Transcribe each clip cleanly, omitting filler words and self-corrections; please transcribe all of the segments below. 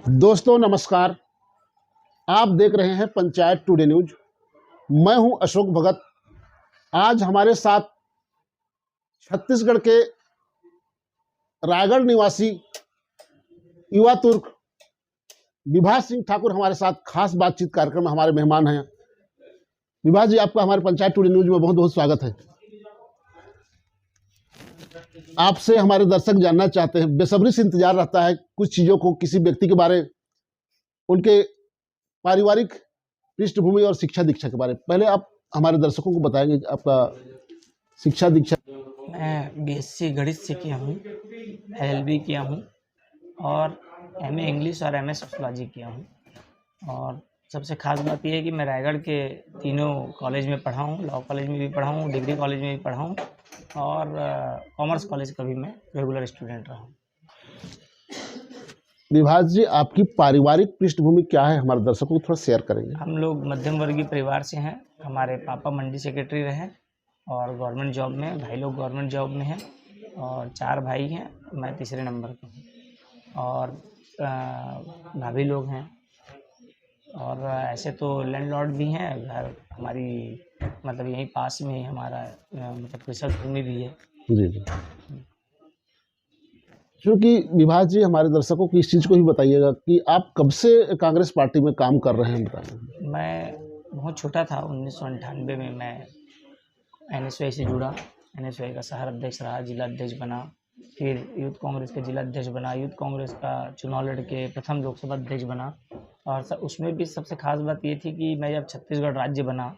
दोस्तों नमस्कार। आप देख रहे हैं पंचायत टुडे न्यूज। मैं हूं अशोक भगत। आज हमारे साथ छत्तीसगढ़ के रायगढ़ निवासी युवा तुर्क विभा सिंह ठाकुर हमारे साथ खास बातचीत कार्यक्रम में हमारे मेहमान हैं। विभा जी, आपका हमारे पंचायत टुडे न्यूज में बहुत बहुत स्वागत है। आपसे हमारे दर्शक जानना चाहते हैं, बेसब्री से इंतजार रहता है कुछ चीज़ों को, किसी व्यक्ति के बारे, उनके पारिवारिक पृष्ठभूमि और शिक्षा दीक्षा के बारे में। पहले आप हमारे दर्शकों को बताएंगे आपका शिक्षा दीक्षा। मैं बीएससी गणित से किया हूँ, एलएलबी किया हूँ और एमए इंग्लिश और एमए सोशियोलॉजी किया हूँ। और सबसे खास बात यह है कि मैं रायगढ़ के तीनों कॉलेज में पढ़ा हूँ। लॉ कॉलेज में भी पढ़ा हूँ, डिग्री कॉलेज में भी पढ़ा हूँ और कॉमर्स कॉलेज का भी मैं रेगुलर स्टूडेंट रहा हूँ। विभास जी, आपकी पारिवारिक पृष्ठभूमि क्या है, हमारे दर्शकों को थोड़ा शेयर करेंगे? हम लोग मध्यम वर्गीय परिवार से हैं। हमारे पापा मंडी सेक्रेटरी रहे और गवर्नमेंट जॉब में, भाई लोग गवर्नमेंट जॉब में हैं और 4 भाई हैं, मैं तीसरे नंबर पे हूँ और भाभी लोग हैं। और ऐसे तो लैंडलॉर्ड भी हैं, घर हमारी मतलब यहीं पास में ही हमारा मतलब कृषक भूमि भी है। जी जी। क्योंकि विभास जी, हमारे दर्शकों को इस चीज़ को भी बताइएगा कि आप कब से कांग्रेस पार्टी में काम कर रहे हैं, बताएं। मैं बहुत छोटा था, 1998 में मैं एनएसवाई से जुड़ा। एनएसवाई का शहर अध्यक्ष रहा, जिला अध्यक्ष बना, फिर यूथ कांग्रेस के जिला अध्यक्ष बना, यूथ कांग्रेस का चुनाव लड़के प्रथम लोकसभा अध्यक्ष बना। और उसमें भी सबसे खास बात ये थी कि मैं जब छत्तीसगढ़ राज्य बना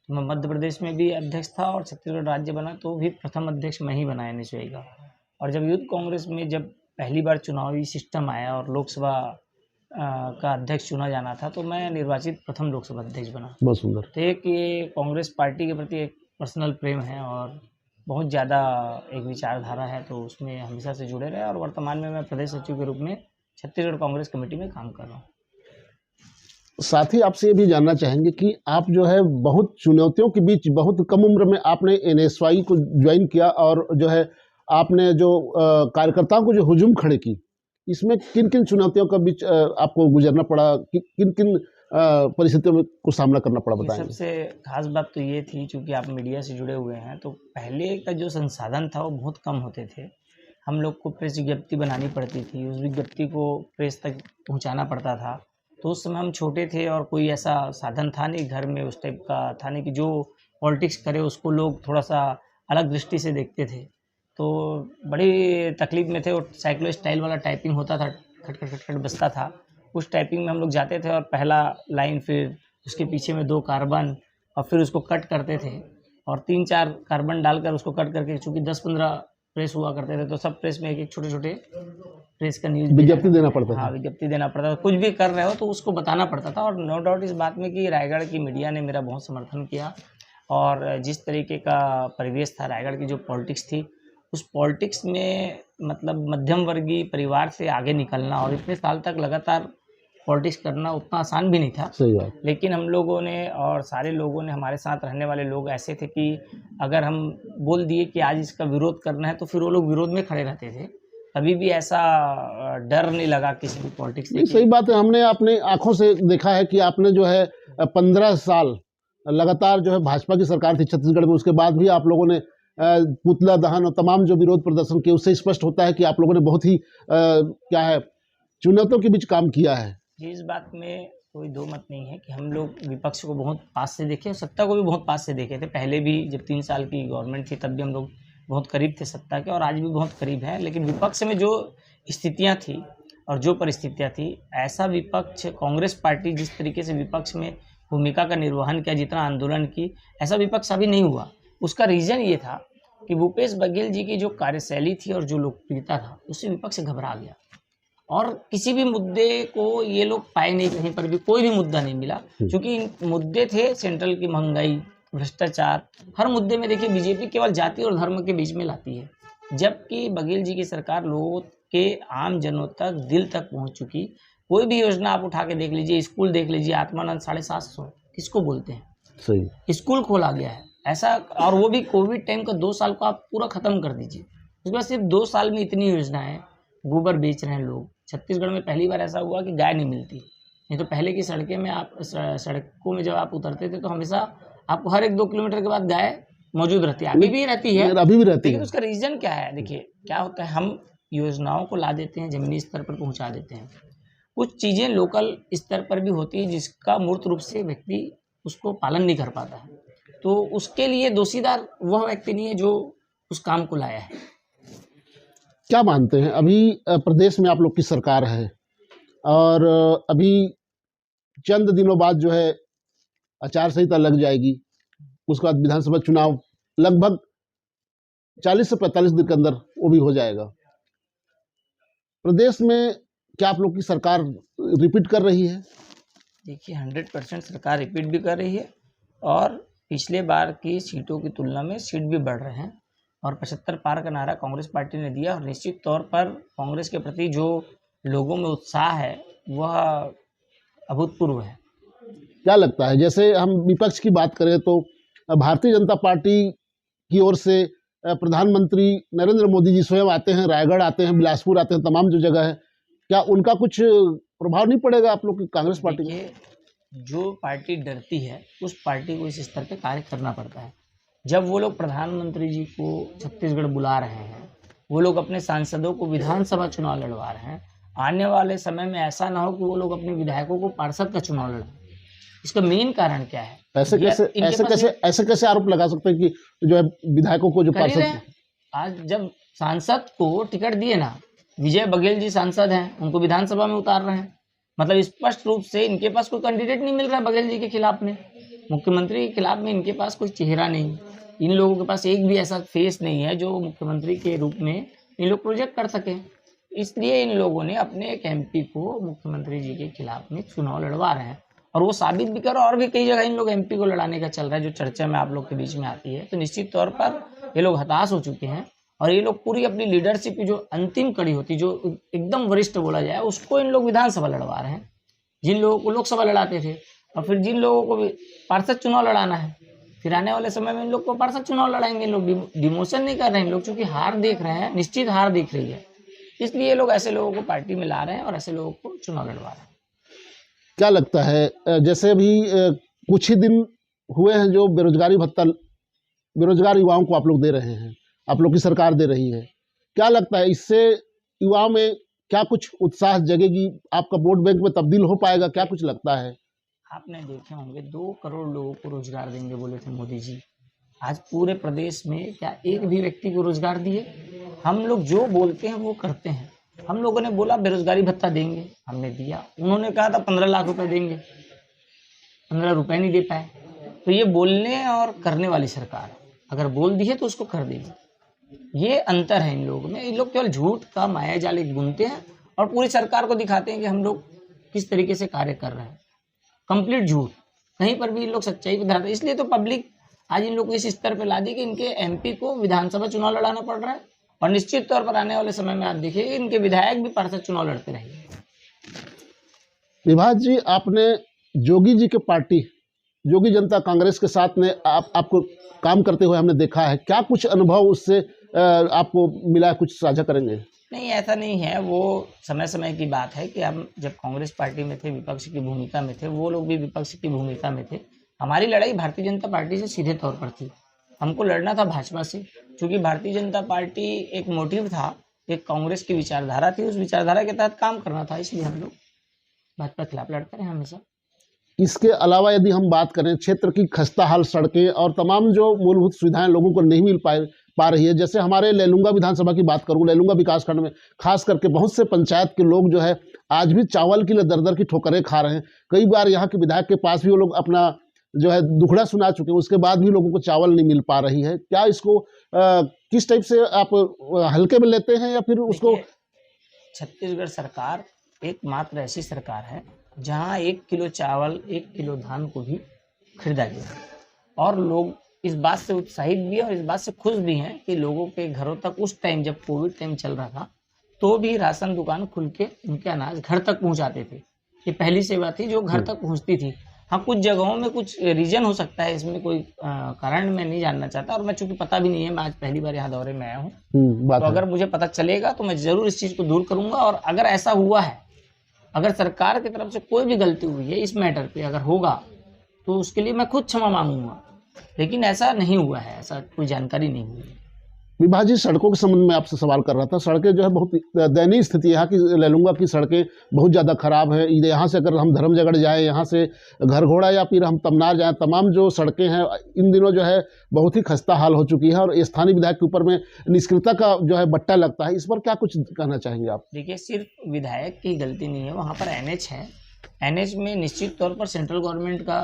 तो मैं मध्य प्रदेश में भी अध्यक्ष था और छत्तीसगढ़ राज्य बना तो भी प्रथम अध्यक्ष मैं ही बना एनएसवाई का। और जब यूथ कांग्रेस में जब पहली बार चुनावी सिस्टम आया और लोकसभा का अध्यक्ष चुना जाना था तो मैं निर्वाचित प्रथम लोकसभा अध्यक्ष बना। बहुत सुंदर। तो एक ये कांग्रेस पार्टी के प्रति एक पर्सनल प्रेम है और बहुत ज़्यादा एक विचारधारा है, तो उसमें हमेशा से जुड़े रहे और वर्तमान में मैं प्रदेश सचिव के रूप में छत्तीसगढ़ कांग्रेस कमेटी में काम कर रहा हूँ। साथ ही आपसे ये भी जानना चाहेंगे कि आप जो है बहुत चुनौतियों के बीच बहुत कम उम्र में आपने एनएसवाई को ज्वाइन किया और जो है आपने जो कार्यकर्ताओं को जो हुजूम खड़े की, इसमें किन किन चुनौतियों के बीच आपको गुजरना पड़ा, किन किन परिस्थितियों में को सामना करना पड़ा, बताएंगे? सबसे खास बात तो ये थी, चूँकि आप मीडिया से जुड़े हुए हैं, तो पहले का जो संसाधन था वो बहुत कम होते थे। हम लोग को प्रेस विज्ञप्ति बनानी पड़ती थी, उस विज्ञप्ति को प्रेस तक पहुंचाना पड़ता था। तो उस समय हम छोटे थे और कोई ऐसा साधन था नहीं, घर में उस टाइप का था नहीं कि जो पॉलिटिक्स करे उसको लोग थोड़ा सा अलग दृष्टि से देखते थे। तो बड़ी तकलीफ में थे और साइक्लो स्टाइल वाला टाइपिंग होता था, खट खट खट खट बजता था। उस टाइपिंग में हम लोग जाते थे और पहला लाइन, फिर उसके पीछे में 2 कार्बन और फिर उसको कट करते थे और 3-4 कार्बन डालकर उसको कट करके, चूँकि 10-15 प्रेस हुआ करते थे तो सब प्रेस में एक-एक छोटे-छोटे प्रेस का न्यूज़ विज्ञप्ति देना पड़ता था। हाँ, विज्ञप्ति देना पड़ता था। कुछ भी कर रहे हो तो उसको बताना पड़ता था और नो डाउट इस बात में कि रायगढ़ की मीडिया ने मेरा बहुत समर्थन किया। और जिस तरीके का परिवेश था, रायगढ़ की जो पॉलिटिक्स थी, उस पॉलिटिक्स में मतलब मध्यम वर्गीय परिवार से आगे निकलना और इतने साल तक लगातार पॉलिटिक्स करना उतना आसान भी नहीं था। सही बात। लेकिन हम लोगों ने और सारे लोगों ने, हमारे साथ रहने वाले लोग ऐसे थे कि अगर हम बोल दिए कि आज इसका विरोध करना है तो फिर वो लोग विरोध में खड़े रहते थे। कभी भी ऐसा डर नहीं लगा किसी भी पॉलिटिक्स से। सही बात है। हमने अपने आंखों से देखा है कि आपने जो है 15 साल लगातार जो है भाजपा की सरकार थी छत्तीसगढ़ में, उसके बाद भी आप लोगों ने पुतला दहन और तमाम जो विरोध प्रदर्शन किए, उससे स्पष्ट होता है कि आप लोगों ने बहुत ही क्या है, चुनौतियों के बीच काम किया है। जी, इस बात में कोई दो मत नहीं है कि हम लोग विपक्ष को बहुत पास से देखे और सत्ता को भी बहुत पास से देखे थे। पहले भी जब 3 साल की गवर्नमेंट थी तब भी हम लोग बहुत करीब थे सत्ता के और आज भी बहुत करीब हैं। लेकिन विपक्ष में जो स्थितियां थी और जो परिस्थितियां थी, ऐसा विपक्ष कांग्रेस पार्टी जिस तरीके से विपक्ष में भूमिका का निर्वहन किया, जितना आंदोलन की, ऐसा विपक्ष अभी नहीं हुआ। उसका रीज़न ये था कि भूपेश बघेल जी की जो कार्यशैली थी और जो लोकप्रियता था, उससे विपक्ष घबरा गया और किसी भी मुद्दे को ये लोग पाए नहीं, कहीं पर भी कोई भी मुद्दा नहीं मिला। क्योंकि मुद्दे थे सेंट्रल की महंगाई, भ्रष्टाचार, हर मुद्दे में देखिए बीजेपी केवल जाति और धर्म के बीच में लाती है, जबकि बघेल जी की सरकार लोगों के, आम जनों तक, दिल तक पहुंच चुकी। कोई भी योजना आप उठा के देख लीजिए, स्कूल देख लीजिए, आत्मानंद 750 किसको बोलते हैं, सही स्कूल खोला गया है ऐसा। और वो भी कोविड टाइम का 2 साल को आप पूरा ख़त्म कर दीजिए, उसके बाद सिर्फ 2 साल में इतनी योजनाएं गोबर बेच रहे हैं लोग। छत्तीसगढ़ में पहली बार ऐसा हुआ कि गाय नहीं मिलती। नहीं तो पहले की सड़कें में आप सड़कों में जब आप उतरते थे तो हमेशा आपको हर 1-2 किलोमीटर के बाद गाय मौजूद रहती है, अभी भी रहती है, अभी भी रहती लेकिन है। उसका रीज़न क्या है? देखिए क्या होता है, हम योजनाओं को ला देते हैं, ज़मीनी स्तर पर पहुंचा देते हैं। कुछ चीज़ें लोकल स्तर पर भी होती है जिसका मूर्त रूप से व्यक्ति उसको पालन नहीं कर पाता है, तो उसके लिए दोषीदार वह व्यक्ति नहीं है जो उस काम को लाया है। क्या मानते हैं अभी प्रदेश में आप लोग की सरकार है और अभी चंद दिनों बाद जो है आचार संहिता लग जाएगी, उसके बाद विधानसभा चुनाव लगभग 40 से 45 दिन के अंदर वो भी हो जाएगा। प्रदेश में क्या आप लोग की सरकार रिपीट कर रही है? देखिए 100% सरकार रिपीट भी कर रही है और पिछले बार की सीटों की तुलना में सीट भी बढ़ रहे हैं और 75 पार का नारा कांग्रेस पार्टी ने दिया और निश्चित तौर पर कांग्रेस के प्रति जो लोगों में उत्साह है वह अभूतपूर्व है। क्या लगता है, जैसे हम विपक्ष की बात करें तो भारतीय जनता पार्टी की ओर से प्रधानमंत्री नरेंद्र मोदी जी स्वयं आते हैं, रायगढ़ आते हैं, बिलासपुर आते हैं, तमाम जो जगह है, क्या उनका कुछ प्रभाव नहीं पड़ेगा आप लोग की कांग्रेस पार्टी में? देखिए जो पार्टी डरती है उस पार्टी को इस स्तर पे कार्य करना पड़ता है। जब वो लोग प्रधानमंत्री जी को छत्तीसगढ़ बुला रहे हैं, वो लोग अपने सांसदों को विधानसभा चुनाव लड़वा रहे हैं, आने वाले समय में ऐसा ना हो कि वो लोग अपने विधायकों को पार्षद का चुनाव लड़ें। इसका मेन कारण क्या है? ऐसे कैसे आरोप लगा सकते हैं कि जो है विधायकों को जो पार्षद, आज जब सांसद को टिकट दिए ना, विजय बघेल जी सांसद हैं, उनको विधानसभा में उतार रहे हैं, मतलब स्पष्ट रूप से इनके पास कोई कैंडिडेट नहीं मिल रहा है बघेल जी के खिलाफ में, मुख्यमंत्री के खिलाफ में इनके पास कोई चेहरा नहीं, इन लोगों के पास एक भी ऐसा फेस नहीं है जो मुख्यमंत्री के रूप में इन लोग प्रोजेक्ट कर सकें। इसलिए इन लोगों ने अपने एक एमपी को मुख्यमंत्री जी के खिलाफ में चुनाव लड़वा रहे हैं और वो साबित भी करो, और भी कई जगह इन लोग एमपी को लड़ाने का चल रहा है जो चर्चा में आप लोग के बीच में आती है। तो निश्चित तौर पर ये लोग हताश हो चुके हैं और ये लोग पूरी अपनी लीडरशिप की जो अंतिम कड़ी होती है, जो एकदम वरिष्ठ बोला जाए, उसको इन लोग विधानसभा लड़वा रहे हैं। जिन लोगों को लोकसभा लड़ाते थे और फिर जिन लोगों को पार्षद चुनाव लड़ाना है, फिर आने वाले समय में इन लोग को पार्षद चुनाव लड़ाएंगे। इन लोग डिमोशन नहीं कर रहे हैं, इन लोग चूंकि हार देख रहे हैं, निश्चित हार दिख रही है, इसलिए ये लोग ऐसे लोगों को पार्टी में ला रहे हैं और ऐसे लोगों को चुनाव लड़वा रहे हैं। क्या लगता है, जैसे अभी कुछ ही दिन हुए हैं जो बेरोजगारी भत्ता बेरोजगार युवाओं को आप लोग दे रहे हैं, आप लोग की सरकार दे रही है, क्या लगता है इससे युवाओं में क्या कुछ उत्साह जगेगी, आपका वोट बैंक में तब्दील हो पाएगा, क्या कुछ लगता है? आपने देखे होंगे 2 करोड़ लोगों को रोजगार देंगे बोले थे मोदी जी, आज पूरे प्रदेश में क्या एक भी व्यक्ति को रोजगार दिए? हम लोग जो बोलते हैं वो करते हैं। हम लोगों ने बोला बेरोजगारी भत्ता देंगे, हमने दिया। उन्होंने कहा था 15 लाख रुपए देंगे, 15 रुपए नहीं दे पाए। तो ये बोलने और करने वाली सरकार है, अगर बोल दी है तो उसको कर देगी। ये अंतर है इन लोगों में। इन लोग केवल झूठ का माया जाल एक बुनते हैं और पूरी सरकार को दिखाते हैं कि हम लोग किस तरीके से कार्य कर रहे हैं। कंप्लीट झूठ, कहीं पर भी इन लोग सच्चाई पे धराते। इसलिए तो पब्लिक आज इन लोग को इस स्तर पे ला दी कि इनके एमपी को विधानसभा चुनाव लड़ाना पड़ रहा है और निश्चित तौर पर आने वाले समय में आप देखिए इनके विधायक भी पार्षद चुनाव लड़ते रहेंगे। विभास जी, आपने जोगी जी के पार्टी जोगी जनता कांग्रेस के साथ में आपको काम करते हुए हमने देखा है, क्या कुछ अनुभव उससे आपको मिला, कुछ साझा करेंगे? नहीं, ऐसा नहीं है, वो समय समय की बात है कि हम जब कांग्रेस पार्टी में थे, विपक्ष की भूमिका में थे, वो लोग भी विपक्ष की भूमिका में थे। हमारी लड़ाई भारतीय जनता पार्टी से सीधे तौर पर थी, हमको लड़ना था भाजपा से, क्योंकि भारतीय जनता पार्टी एक मोटिव था, एक कांग्रेस की विचारधारा थी, उस विचारधारा के तहत काम करना था, इसलिए हम लोग भाजपा के खिलाफ लड़ते रहे हमेशा। इसके अलावा यदि हम बात करें, क्षेत्र की खस्ता हाल सड़कें और तमाम जो मूलभूत सुविधाएं लोगों को नहीं मिल पा रही है, जैसे हमारे लैलूंगा विधानसभा की बात करूं, लैलूंगा विकासखंड में खास करके बहुत से पंचायत के लोग जो है आज भी चावल के लिए दर दर की ठोकरें खा रहे हैं। कई बार यहाँ के विधायक के पास भी वो लोग अपना जो है दुखड़ा सुना चुके हैं, उसके बाद भी लोगों को चावल नहीं मिल पा रही है। क्या इसको किस टाइप से आप हल्के में लेते हैं या फिर उसको? छत्तीसगढ़ सरकार एकमात्र ऐसी सरकार है जहाँ 1 किलो चावल 1 किलो धान को भी खरीदा गया और लोग इस बात से उत्साहित भी हैं और इस बात से खुश भी हैं कि लोगों के घरों तक उस टाइम जब कोविड टाइम चल रहा था तो भी राशन दुकान खुल के उनके अनाज घर तक पहुंचाते थे। ये पहली सेवा थी जो घर तक पहुंचती थी। हाँ, कुछ जगहों में कुछ रीजन हो सकता है, इसमें कोई कारण मैं नहीं जानना चाहता, और मैं चूंकि पता भी नहीं है, मैं आज पहली बार यहाँ दौरे में आया हूँ। बात तो है। अगर मुझे पता चलेगा तो मैं ज़रूर इस चीज़ को दूर करूँगा, और अगर ऐसा हुआ है, अगर सरकार की तरफ से कोई भी गलती हुई है इस मैटर पे अगर होगा, तो उसके लिए मैं खुद क्षमा मांगूंगा। लेकिन ऐसा नहीं हुआ है, ऐसा कोई जानकारी नहीं हुई है। विभा जी, सड़कों के संबंध में आपसे सवाल कर रहा था। सड़कें जो है बहुत दयनीय स्थिति है यहाँ की। लैलूंगा की सड़कें बहुत ज़्यादा खराब है। यहाँ से अगर हम धर्मजगढ़ जाएँ, यहाँ से घर घोड़ा या फिर हम तमनार जाएँ, तमाम जो सड़कें हैं इन दिनों जो है बहुत ही खस्ता हाल हो चुकी है, और स्थानीय विधायक के ऊपर में निष्क्रियता का जो है बट्टा लगता है। इस पर क्या कुछ कहना चाहेंगे आप? देखिए, सिर्फ विधायक की गलती नहीं है, वहाँ पर एनएच है। एनएच में निश्चित तौर पर सेंट्रल गवर्नमेंट का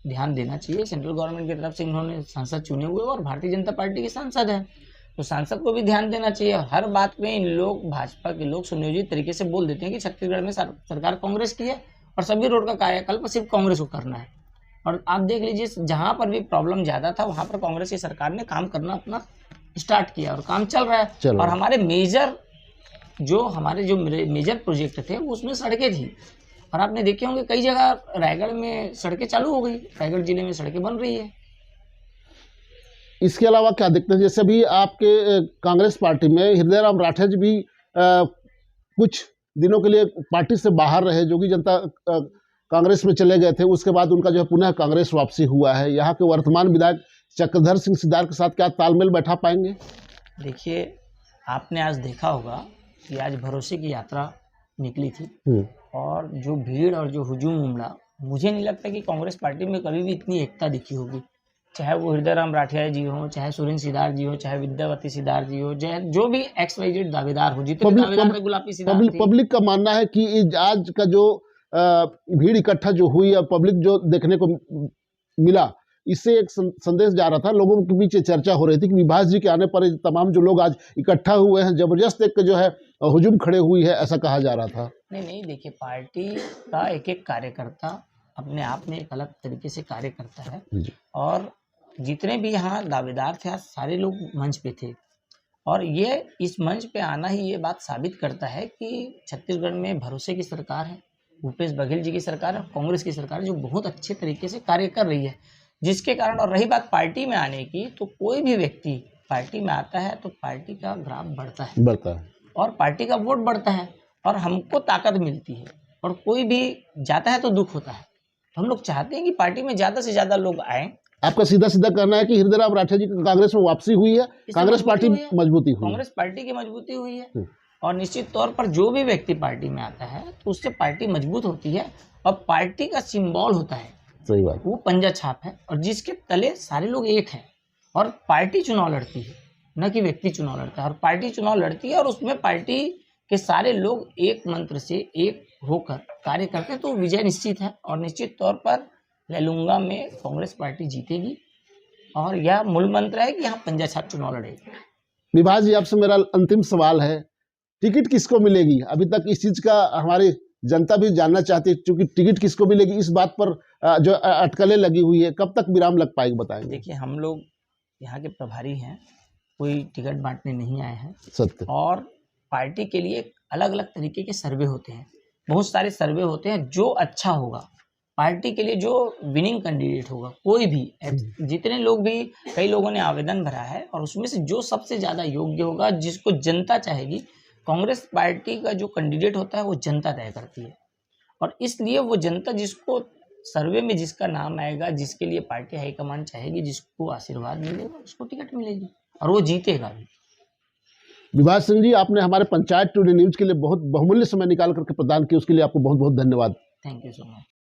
ध्यान देना चाहिए। सेंट्रल गवर्नमेंट की तरफ से इन्होंने सांसद चुने हुए, और भारतीय जनता पार्टी के सांसद हैं, तो सांसद को भी ध्यान देना चाहिए। और हर बात में इन लोग, भाजपा के लोग सुनियोजित तरीके से बोल देते हैं कि छत्तीसगढ़ में सरकार कांग्रेस की है और सभी रोड का कार्यकल्प सिर्फ कांग्रेस को करना है। और आप देख लीजिए, जहाँ पर भी प्रॉब्लम ज़्यादा था वहाँ पर कांग्रेस की सरकार ने काम करना अपना स्टार्ट किया, और काम चल रहा है। और हमारे मेजर प्रोजेक्ट थे उसमें सड़कें थी, और आपने देखे होंगे कई जगह रायगढ़ में सड़कें चालू हो गई, रायगढ़ जिले में सड़कें बन रही है। इसके अलावा क्या देखते हैं, जैसे भी आपके कांग्रेस पार्टी में हृदय राम राठौर जी भी कुछ दिनों के लिए पार्टी से बाहर रहे, जो कि जनता कांग्रेस में चले गए थे, उसके बाद उनका जो है पुनः कांग्रेस वापसी हुआ है। यहाँ के वर्तमान विधायक चक्रधर सिंह सिद्धार्थ के साथ क्या तालमेल बैठा पाएंगे? देखिए, आपने आज देखा होगा कि आज भरोसे की यात्रा निकली थी, और जो भीड़ और जो हुजूम उमड़ा, मुझे नहीं लगता कि कांग्रेस पार्टी में कभी भी इतनी एकता दिखी होगी। चाहे वो हृदय राम राठिया जी हो, चाहे सुरेंद्र सिद्धार्थ जी हो, चाहे विद्यावती सिद्धार्थ जी हो, चाहे जो भी XYZ दावेदार हो, जितने दावेदार थे, गुलाबी सिद्धार्थ थे। पब्लिक का मानना है कि आज का जो भीड़ इकट्ठा जो हुई और पब्लिक जो देखने को मिला, इससे एक संदेश जा रहा था, लोगों के बीच चर्चा हो रही थी कि विभास जी के आने पर तमाम जो लोग आज इकट्ठा हुए हैं, जबरदस्त एक जो है हुजूम खड़े हुई है, ऐसा कहा जा रहा था। नहीं, देखिए, पार्टी का एक एक कार्यकर्ता अपने आप में एक अलग तरीके से कार्य करता है, और जितने भी यहाँ दावेदार थे आज सारे लोग मंच पे थे, और ये इस मंच पे आना ही ये बात साबित करता है कि छत्तीसगढ़ में भरोसे की सरकार है, भूपेश बघेल जी की सरकार है, कांग्रेस की सरकार है, जो बहुत अच्छे तरीके से कार्य कर रही है, जिसके कारण। और रही बात पार्टी में आने की, तो कोई भी व्यक्ति पार्टी में आता है तो पार्टी का ग्राफ बढ़ता है और पार्टी का वोट बढ़ता है, और हमको ताकत मिलती है, और कोई भी जाता है तो दुख होता है। तो हम लोग चाहते हैं कि पार्टी में ज़्यादा से ज़्यादा लोग आए। आपका सीधा सीधा कहना है कि हृदय राम राठौर जी की कांग्रेस में वापसी हुई है, कांग्रेस पार्टी मजबूती हुई, कांग्रेस पार्टी की मजबूती हुई है, और निश्चित तौर पर जो भी व्यक्ति पार्टी में आता है तो उससे पार्टी मजबूत होती है, और पार्टी का सिंबल होता है, सही बात, वो पंजा छाप है, और जिसके तले सारे लोग एक हैं, और पार्टी चुनाव लड़ती है, न कि व्यक्ति चुनाव लड़ता है। और पार्टी चुनाव लड़ती है, और उसमें पार्टी के सारे लोग एक मंत्र से एक होकर कार्य करते हैं, तो विजय निश्चित है। और निश्चित तौर पर लैलूंगा में कांग्रेस पार्टी जीतेगी, और यह मूल मंत्र है कि यहाँ पंजा छाप चुनाव लड़ेगी। विभास जी, आपसे मेरा अंतिम सवाल है, टिकट किसको मिलेगी? अभी तक इस चीज का हमारी जनता भी जानना चाहती है, क्योंकि टिकट किसको मिलेगी इस बात पर जो अटकलें लगी हुई है, कब तक विराम लग पाएगी, बताएंगे? देखिए, हम लोग यहाँ के प्रभारी हैं, कोई टिकट बांटने नहीं आए हैं। सत्य। और पार्टी के लिए अलग अलग तरीके के सर्वे होते हैं, बहुत सारे सर्वे होते हैं। जो अच्छा होगा पार्टी के लिए, जो विनिंग कैंडिडेट होगा, कोई भी, जितने लोग भी, कई लोगों ने आवेदन भरा है, और उसमें से जो सबसे ज़्यादा योग्य होगा, जिसको जनता चाहेगी, कांग्रेस पार्टी का जो कैंडिडेट होता है वो जनता तय करती है, और इसलिए वो जनता जिसको सर्वे में जिसका नाम आएगा, जिसके लिए पार्टी हाईकमान चाहेगी, जिसको आशीर्वाद मिलेगा, उसको टिकट मिलेगी, और वो जीतेगा भी। विभास सिंह जी, आपने हमारे पंचायत टुडे न्यूज के लिए बहुत बहुमूल्य समय निकाल करके प्रदान किया, उसके लिए आपको बहुत बहुत धन्यवाद। Thank you so much.